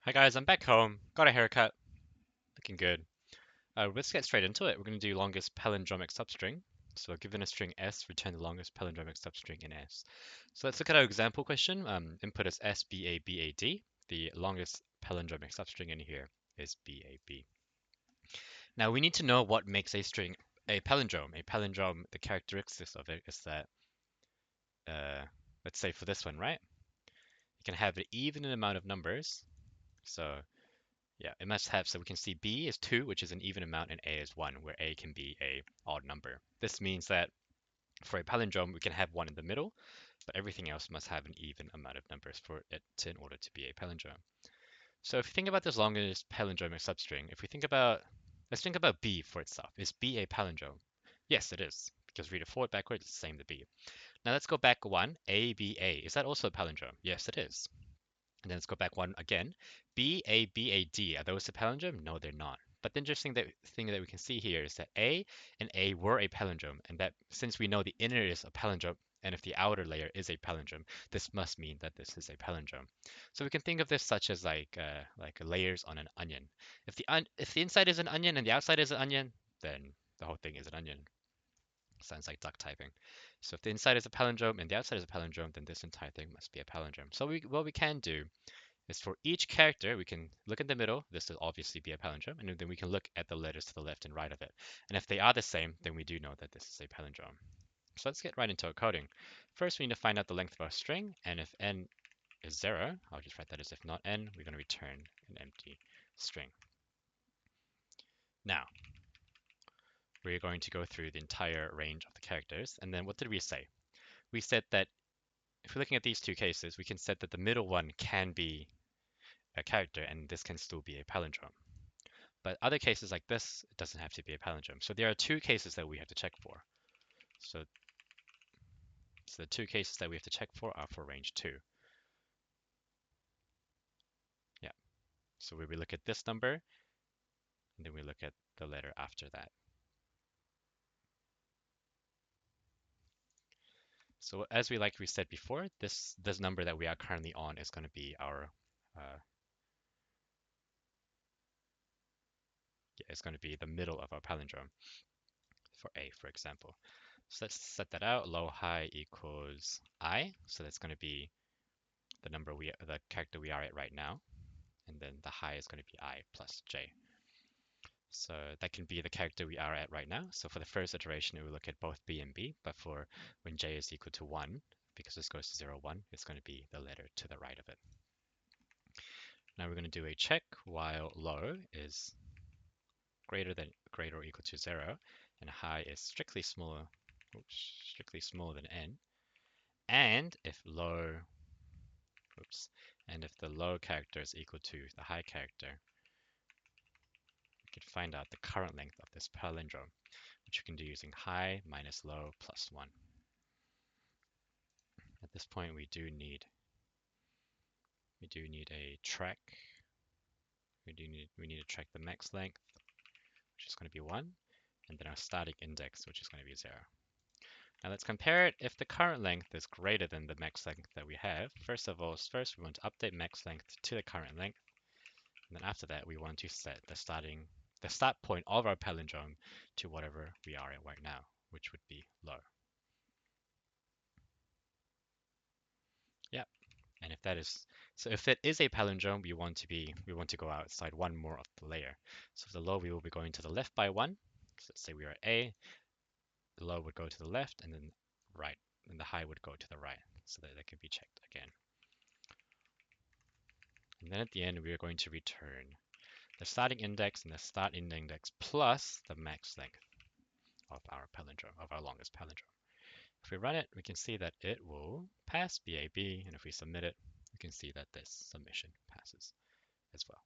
Hi guys, I'm back home. Got a haircut. Looking good. Let's get straight into it. We're going to do longest palindromic substring. So given a string S, return the longest palindromic substring in S. So let's look at our example question. Input is S, B, A, B, A, D. The longest palindromic substring in here is B, A, B. Now we need to know what makes a string a palindrome. A palindrome, the characteristics of it is that, uh, let's say for this one, right? You can have an even amount of numbers. So yeah, it must have, so we can see B is 2, which is an even amount, and A is 1, where A can be a odd number. This means that for a palindrome, we can have 1 in the middle, but everything else must have an even amount of numbers for it to, in order to be a palindrome. So if you think about this longest palindromic substring, if we think about, let's think about B for itself. Is B a palindrome? Yes, it is, because read it forward, backwards, it's the same to B. Now let's go back one, A, B, A. Is that also a palindrome? Yes, it is. And then let's go back one again. B, A, B, A, D. Are those a palindrome? No, they're not. But the interesting thing that we can see here is that A and A were a palindrome, and that since we know the inner is a palindrome, and if the outer layer is a palindrome, this must mean that this is a palindrome. So we can think of this such as like layers on an onion. If the inside is an onion and the outside is an onion, then the whole thing is an onion. Sounds like duck typing. So if the inside is a palindrome and the outside is a palindrome, then this entire thing must be a palindrome. So what we can do is for each character, we can look in the middle. This will obviously be a palindrome. And then we can look at the letters to the left and right of it. And if they are the same, then we do know that this is a palindrome. So let's get right into our coding. First, we need to find out the length of our string. And if n is 0, I'll just write that as if not n, we're going to return an empty string. Now, we're going to go through the entire range of the characters. And then what did we say? We said that if we're looking at these two cases, we can set that the middle one can be a character, and this can still be a palindrome. But other cases like this, it doesn't have to be a palindrome. So there are two cases that we have to check for. So, so the two cases that we have to check for are for range 2. Yeah. So we look at this number, and then we look at the letter after that. So as we said before, this number that we are currently on is going to be our yeah, it's going to be the middle of our palindrome for A, for example. So let's set that out. Low high equals I. So that's going to be the character we are at right now. And then the high is going to be I plus J. So that can be the character we are at right now. So for the first iteration, we will look at both B and B, but for when J is equal to 1, because this goes to 0, 1, it's going to be the letter to the right of it. Now we're going to do a check while low is greater or equal to 0, and high is strictly smaller than n. And if the low character is equal to the high character, we can find out the current length of this palindrome, which we can do using high minus low plus 1. At this point, we do need a track. We need to track the max length, which is going to be 1, and then our starting index, which is going to be 0. Now let's compare it. If the current length is greater than the max length that we have, first we want to update max length to the current length. And then after that, we want to set the start point of our palindrome to whatever we are at right now, which would be low. Yep. And if it is a palindrome, we want to go outside one more of the layer. So for the low, we will be going to the left by 1. So let's say we are at A, the low would go to the left, and then right, and the high would go to the right, so that can be checked again. And then at the end, we are going to return the starting index and the start index plus the max length of our palindrome, of our longest palindrome. If we run it, we can see that it will pass BAB, and if we submit it, we can see that this submission passes as well.